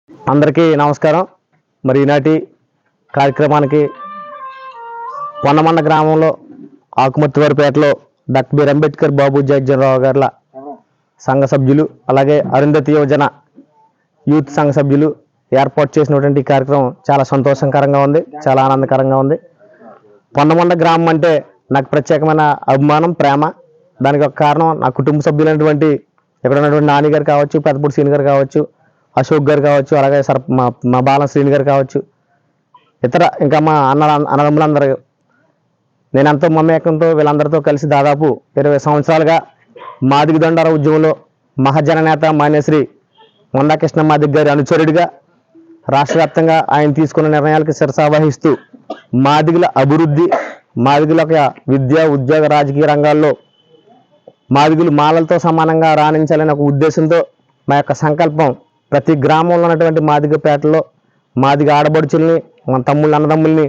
అందరికీ నమస్కారం. మరి ఈనాటి కార్యక్రమానికి పొన్నమండ గ్రామంలో ఆకుమర్తివారిపేటలో డాక్టర్ బిఆర్ అంబేద్కర్ బాబు జగజ్జనరావు గార్ల సంఘ సభ్యులు అలాగే అరుంధతి యువజన యూత్ సంఘ సభ్యులు ఏర్పాటు చేసినటువంటి కార్యక్రమం చాలా సంతోషకరంగా ఉంది, చాలా ఆనందకరంగా ఉంది. పొన్నమండ గ్రామం అంటే నాకు ప్రత్యేకమైన అభిమానం, ప్రేమ. దానికి ఒక కారణం నా కుటుంబ సభ్యులైనటువంటి ఇక్కడ ఉన్నటువంటి నాని గారు కావచ్చు, పెద్దపూడి శ్రీని గారు కావచ్చు, అశోక్ గారు కావచ్చు, అలాగే మా బాలం శ్రీని గారు కావచ్చు, ఇతర ఇంకా మా అన్నదమ్ములందరూ నేను ఎంతో మమేకంతో వీళ్ళందరితో కలిసి దాదాపు 20 సంవత్సరాలుగా మాదిగ దండార ఉద్యమంలో మహాజననేత మాన్యశ్రీ మొండా కృష్ణ మాదిగ గారి అనుచరుడిగా రాష్ట్ర వ్యాప్తంగా ఆయన తీసుకున్న నిర్ణయాలకు శిరసావహిస్తూ మాదిగల అభివృద్ధి, మాదిగల యొక్క విద్య, ఉద్యోగ, రాజకీయ రంగాల్లో మాదిగలు మాలలతో సమానంగా రాణించాలనే ఒక ఉద్దేశంతో మా యొక్క సంకల్పం ప్రతి గ్రామంలో ఉన్నటువంటి మాదిగపేటలో మాదిగ ఆడబడుచుల్ని, మన తమ్ముళ్ళ అన్నదమ్ముల్ని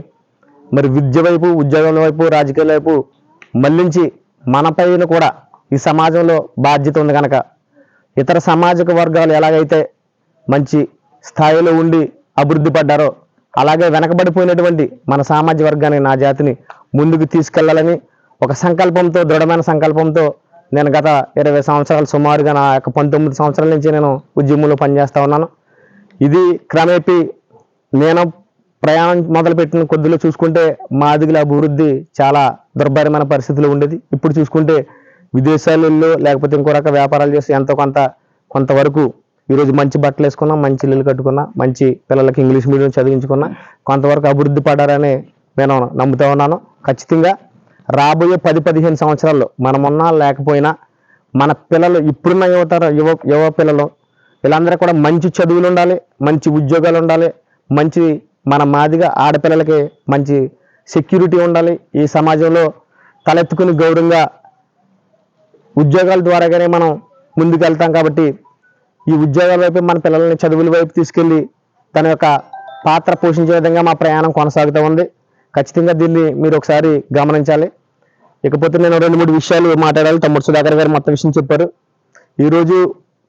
మరి విద్య వైపు, ఉద్యోగాల వైపు, రాజకీయాల వైపు మళ్లించి మన పైన కూడా ఈ సమాజంలో బాధ్యత ఉంది కనుక ఇతర సామాజిక వర్గాలు ఎలాగైతే మంచి స్థాయిలో ఉండి అభివృద్ధి పడ్డారో అలాగే వెనకబడిపోయినటువంటి మన సామాజిక వర్గాన్ని, నా జాతిని ముందుకు తీసుకెళ్లాలని ఒక సంకల్పంతో, దృఢమైన సంకల్పంతో నేను గత 20 సంవత్సరాలు సుమారుగా నా యొక్క 19 సంవత్సరాల నుంచి నేను ఉద్యమంలో పనిచేస్తూ ఉన్నాను. ఇది క్రమేపీ నేను ప్రయాణం మొదలుపెట్టిన కొద్దిలో చూసుకుంటే మాదిగల అభివృద్ధి చాలా దుర్భరమైన పరిస్థితులు ఉండేది. ఇప్పుడు చూసుకుంటే విదేశాలలో లేకపోతే ఇంకో రక వ్యాపారాలు చేసి ఎంతో కొంతవరకు ఈరోజు మంచి బట్టలు వేసుకున్నా, మంచి ఇల్లు కట్టుకున్నా, మంచి పిల్లలకి ఇంగ్లీష్ మీడియం చదివించుకున్నా కొంతవరకు అభివృద్ధి పడారని నేను నమ్ముతూ ఉన్నాను. ఖచ్చితంగా రాబోయే 10-15 సంవత్సరాల్లో మనమున్నా లేకపోయినా మన పిల్లలు, ఇప్పుడున్న యువ పిల్లలు వీళ్ళందరూ కూడా మంచి చదువులు ఉండాలి, మంచి ఉద్యోగాలు ఉండాలి, మంచి మన మాదిగ ఆడపిల్లలకి మంచి సెక్యూరిటీ ఉండాలి. ఈ సమాజంలో తలెత్తుకుని గౌరవంగా ఉద్యోగాల ద్వారాగానే మనం ముందుకు వెళ్తాం. కాబట్టి ఈ ఉద్యోగాల వైపు మన పిల్లల్ని చదువుల వైపు తీసుకెళ్ళి తన యొక్క పాత్ర పోషించే విధంగా మా ప్రయాణం కొనసాగుతూ ఉంది. ఖచ్చితంగా దీన్ని మీరు ఒకసారి గమనించాలి. ఇకపోతే నేను 2-3 విషయాలు మాట్లాడాలి. తమ్ముడు సుధాకర్ గారు మొత్తం విషయం చెప్పారు. ఈరోజు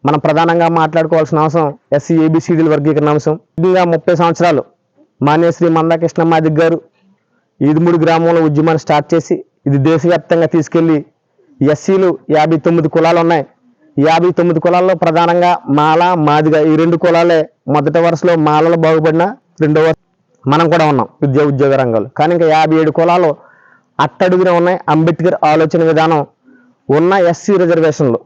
మనం ప్రధానంగా మాట్లాడుకోవాల్సిన అంశం ఎస్సీ ఏబిసిడీల వర్గీకరణ అంశం. ఇంకా 30 సంవత్సరాలు మాన్యశ్రీ మొండా కృష్ణ మాదిగ గారు ఈదుమూడి గ్రామంలో ఉద్యమాన్ని స్టార్ట్ చేసి ఇది దేశవ్యాప్తంగా తీసుకెళ్లి ఎస్సీలు 59 కులాలు ఉన్నాయి. 59 కులాల్లో ప్రధానంగా మాల, మాదిగ ఈ 2 కులాలే మొదటి వరుసలో మాలలు బాగుపడిన, రెండో వరుస మనం కూడా ఉన్నాం విద్యా ఉద్యోగ రంగాలు. కానీ ఇంకా 57 కులాలు అట్టడుగునే ఉన్నాయి. అంబేద్కర్ ఆలోచన విధానం ఉన్న ఎస్సీ రిజర్వేషన్లు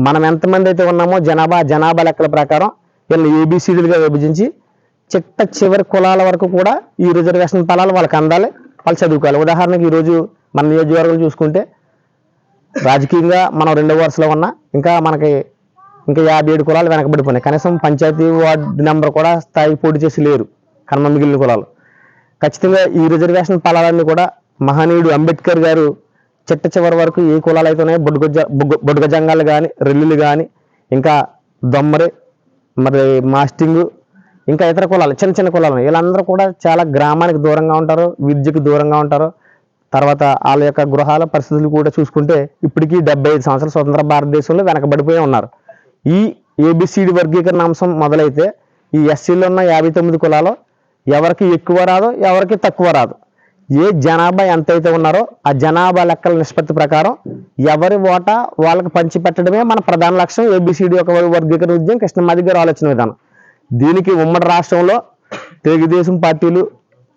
మనం ఎంతమంది అయితే ఉన్నామో జనాభా లెక్కల ప్రకారం వీళ్ళని ఏబిసిడీలుగా విభజించి చివరి కులాల వరకు కూడా ఈ రిజర్వేషన్ ఫలాలు వాళ్ళకి అందాలి, వాళ్ళు చదువుకోవాలి. ఉదాహరణకి ఈరోజు మన నియోజకవర్గాలు చూసుకుంటే రాజకీయంగా మనం 2వ వరుసలో ఉన్నా ఇంకా 57 కులాలు వెనకబడిపోయినాయి. కనీసం పంచాయతీ వార్డు నెంబర్ కూడా స్థాయి పోటీ చేసి లేరు కనుమ మిగిలిన కులాలు. ఖచ్చితంగా ఈ రిజర్వేషన్ ఫలాలన్నీ కూడా మహనీయుడు అంబేద్కర్ గారు చివరి వరకు ఏ కులాలు అయితే ఉన్నాయో బొడ్గ జంగాలు కానీ, రెల్లులు కానీ, ఇంకా దొమ్మరి, మరి మాస్టింగు, ఇంకా ఇతర కులాలు, చిన్న కులాలు వీళ్ళందరూ కూడా చాలా గ్రామానికి దూరంగా ఉంటారు, విద్యకు దూరంగా ఉంటారు. తర్వాత వాళ్ళ యొక్క గృహాల పరిస్థితులు కూడా చూసుకుంటే ఇప్పటికీ 75 సంవత్సరాల స్వతంత్ర భారతదేశంలో వెనకబడిపోయి ఉన్నారు. ఈ ఏబిసిడి వర్గీకరణ అంశం మొదలైతే ఈ ఎస్సీలో ఉన్న 59 కులాలు ఎవరికి ఎక్కువ రాదు, ఎవరికి తక్కువ రాదు. ఏ జనాభా ఎంతైతే ఉన్నారో ఆ జనాభా లెక్కల నిష్పత్తి ప్రకారం ఎవరి ఓటా వాళ్ళకి పంచి పెట్టడమే మన ప్రధాన లక్ష్యం. ఏబిసిడి యొక్క వర్గీకరణ ఉద్యమం కృష్ణ మాదిగ గారు ఆలోచన విధానం. దీనికి ఉమ్మడి రాష్ట్రంలో తెలుగుదేశం పార్టీలు,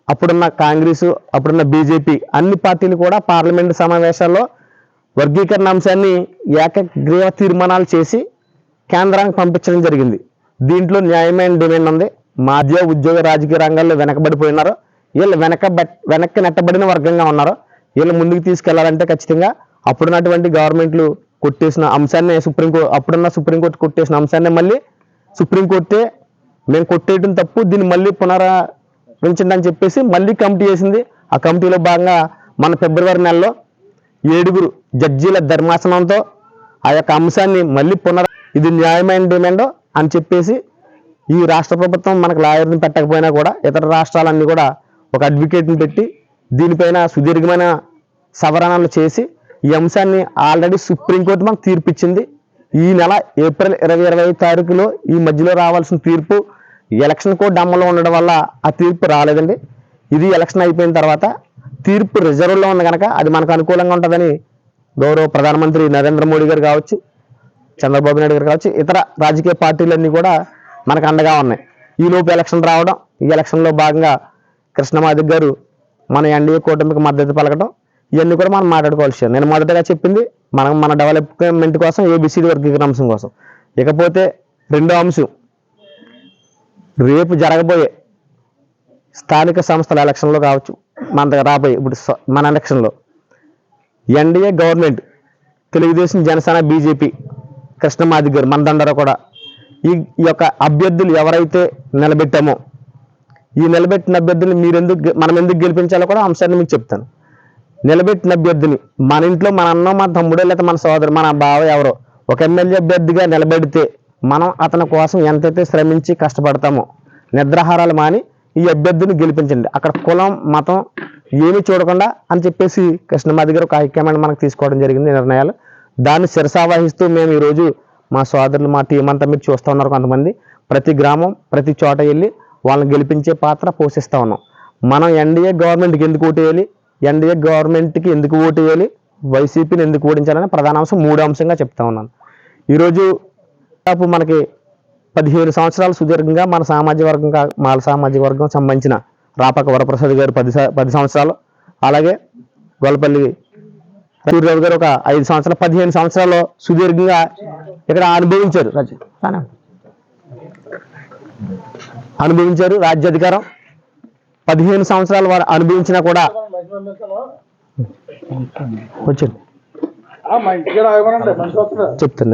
అప్పుడున్న కాంగ్రెస్, అప్పుడున్న బీజేపీ అన్ని పార్టీలు కూడా పార్లమెంటు సమావేశాల్లో వర్గీకరణ అంశాన్ని ఏకగ్రీవ తీర్మానాలు చేసి కేంద్రానికి పంపించడం జరిగింది. దీంట్లో న్యాయమైన డిమాండ్ ఉంది. మాధ్య ఉద్యోగ రాజకీయ రంగాల్లో వెనకబడిపోయినారు, వీళ్ళు వెనక్కి నెట్టబడిన వర్గంగా ఉన్నారు. వీళ్ళు ముందుకు తీసుకెళ్లాలంటే ఖచ్చితంగా అప్పుడున్నటువంటి గవర్నమెంట్లు కొట్టేసిన అంశాన్ని అప్పుడున్న సుప్రీంకోర్టు కొట్టేసిన అంశాన్ని మళ్ళీ సుప్రీంకోర్టే మేము కొట్టేయడం తప్పు, దీన్ని మళ్ళీ పునరావించండి అని చెప్పేసి మళ్ళీ కమిటీ వేసింది. ఆ కమిటీలో భాగంగా మన ఫిబ్రవరి నెలలో 7 జడ్జీల ధర్మాసనంతో ఆ యొక్క అంశాన్ని మళ్ళీ ఇది న్యాయమైన డిమాండ్ అని చెప్పేసి ఈ రాష్ట్ర ప్రభుత్వం మనకు లాయర్ని పెట్టకపోయినా కూడా ఇతర రాష్ట్రాలన్నీ కూడా ఒక అడ్వకేట్ని పెట్టి దీనిపైన సుదీర్ఘమైన సవరణలు చేసి ఈ అంశాన్ని ఆల్రెడీ సుప్రీంకోర్టు మనకు తీర్పిచ్చింది. ఈ నెల ఏప్రిల్ 20-25 తారీఖులో ఈ మధ్యలో రావాల్సిన తీర్పు ఎలక్షన్ కోడ్ అమల్లో ఉండడం వల్ల ఆ తీర్పు రాలేదండి. ఇది ఎలక్షన్ అయిపోయిన తర్వాత తీర్పు రిజర్వ్లో ఉంది కనుక అది మనకు అనుకూలంగా ఉంటుందని గౌరవ ప్రధానమంత్రి నరేంద్ర మోడీ గారు కావచ్చు, చంద్రబాబు నాయుడు గారు కావచ్చు, ఇతర రాజకీయ పార్టీలన్నీ కూడా మనకు అండగా ఉన్నాయి. ఈ లోపు ఎలక్షన్ రావడం, ఈ ఎలక్షన్లో భాగంగా కృష్ణమాదిక్ గారు మన ఎన్డీఏ కూటమికి మద్దతు పలకడం, ఇవన్నీ కూడా మనం మాట్లాడుకోవాల్సి. నేను మొదటగా చెప్పింది మన డెవలప్మెంట్ కోసం, ఏబిసిడి వర్గీకరణ అంశం కోసం. ఇకపోతే రెండో అంశం, రేపు జరగబోయే స్థానిక సంస్థల ఎలక్షన్లో కావచ్చు, మన రాబోయే ఇప్పుడు మన ఎలక్షన్లో NDA government, Telugu Desam, Janasena, BJP, కృష్ణమాదిక్ గారు, మందండర కూడా ఈ యొక్క అభ్యర్థులు ఎవరైతే నిలబెట్టామో ఈ నిలబెట్టిన అభ్యర్థులు మనం ఎందుకు గెలిపించాలో కూడా అంశాన్ని మీకు చెప్తాను. నిలబెట్టిన అభ్యర్థిని మన ఇంట్లో మన అన్న, మన తమ్ముడే, లేదా మన సోదరు, మన బావ ఎవరో ఒక ఎమ్మెల్యే అభ్యర్థిగా నిలబెడితే మనం అతని కోసం ఎంతైతే శ్రమించి కష్టపడతామో నిద్రాహారాలు మాని ఈ అభ్యర్థిని గెలిపించండి. అక్కడ కులం, మతం ఏమీ చూడకుండా అని చెప్పేసి కృష్ణమాదిక్ గారు ఒక హైకమాండ్ మనకు తీసుకోవడం జరిగింది నిర్ణయాలు. దాన్ని శిరసావహిస్తూ మేము ఈరోజు మా సోదరులు, మా టీం అంతా మీరు చూస్తూ ఉన్నారు. కొంతమంది ప్రతి గ్రామం, ప్రతి చోట వెళ్ళి వాళ్ళని గెలిపించే పాత్ర పోషిస్తూ ఉన్నాం. మనం ఎన్డీఏ గవర్నమెంట్కి ఎందుకు ఓటు వేయాలి, ఎన్డీఏ గవర్నమెంట్కి ఎందుకు ఓటు వేయాలి, వైసీపీని ఎందుకు ఓడించాలని ప్రధాన అంశం 3వ అంశంగా చెప్తా ఉన్నాను. ఈరోజు మనకి 15 సంవత్సరాలు సుదీర్ఘంగా మన సామాజిక వర్గం సంబంధించిన రాపాక వరప్రసాద్ గారు 10 సంవత్సరాలు, అలాగే గొల్లపల్లి సూర్యరావు గారు ఒక 5 సంవత్సరాలు, 15 సంవత్సరాల్లో సుదీర్ఘంగా ఇక్కడ అనుభవించారు రాజ్యాధికారం. 15 సంవత్సరాలు వారు అనుభవించినా కూడా చెప్తాను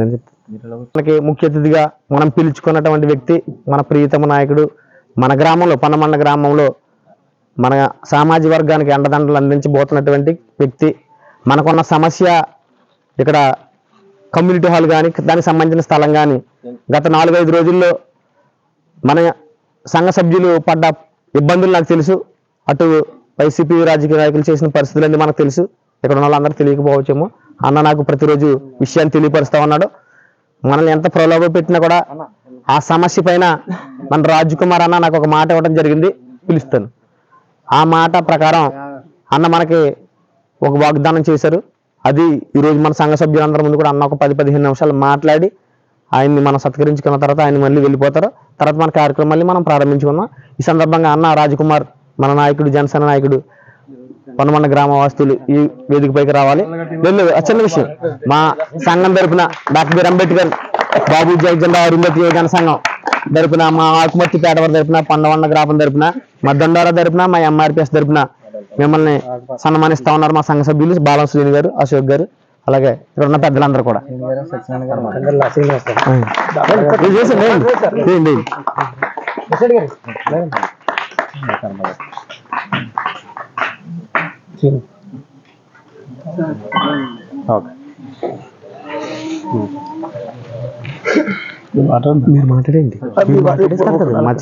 మనకి ముఖ్య అతిథిగా మనం పిలుచుకున్నటువంటి వ్యక్తి, మన ప్రియతమ నాయకుడు, మన గ్రామంలో, పొన్నమండ గ్రామంలో మన సామాజిక వర్గానికి అండదండలు అందించబోతున్నటువంటి వ్యక్తి. మనకున్న సమస్య ఇక్కడ కమ్యూనిటీ హాల్ కానీ, దానికి సంబంధించిన స్థలం కానీ గత 4-5 రోజుల్లో మన సంఘ సభ్యులు పడ్డ ఇబ్బందులు నాకు తెలుసు. అటు వైసీపీ రాజకీయ నాయకులు చేసిన పరిస్థితులన్నీ మనకు తెలుసు. ఇక్కడ ఉన్న వాళ్ళందరూ తెలియకపోవచ్చేమో. అన్న నాకు ప్రతిరోజు విషయాన్ని తెలియపరుస్తూ ఉన్నాడు. మనల్ని ఎంత ప్రలోభ పెట్టినా కూడా ఆ సమస్య పైన మన రాజ్కుమార్ అన్న నాకు ఒక మాట ఇవ్వడం జరిగింది, పిలుస్తాను. ఆ మాట ప్రకారం అన్న మనకి ఒక వాగ్దానం చేశారు. అది ఈరోజు మన సంఘ సభ్యులందరి ముందు కూడా అన్న ఒక 10-15 నిమిషాలు మాట్లాడి ఆయన్ని మనం సత్కరించుకున్న తర్వాత ఆయన మళ్ళీ వెళ్ళిపోతారు. తర్వాత మన కార్యక్రమాన్ని మనం ప్రారంభించుకున్నాం. ఈ సందర్భంగా అన్న రాజ్కుమార్, మన నాయకుడు, జనసేన నాయకుడు, పొన్నమండ గ్రామ వాస్తులు ఈ వేదికపైకి రావాలి. చిన్న విషయం, మా సంఘం తరపున డాక్టర్ బిఆర్ అంబేద్కర్ బాబూజీ జెండా అరుంధతి యోజన సంఘం తరపున, మా ఆకుమర్తి పేటవారి తరపున, పొన్నమండ గ్రామం తరపున, మా దండార తరపున, మా ఎంఆర్పిఎస్ తరపున మిమ్మల్ని సన్మానిస్తా ఉన్నారు మా సంఘ సభ్యులు బాలం శ్రీని గారు, అశోక్ గారు, అలాగే ఇక్కడ ఉన్న పెద్దలందరూ కూడా. మీరు మాట్లాడండి.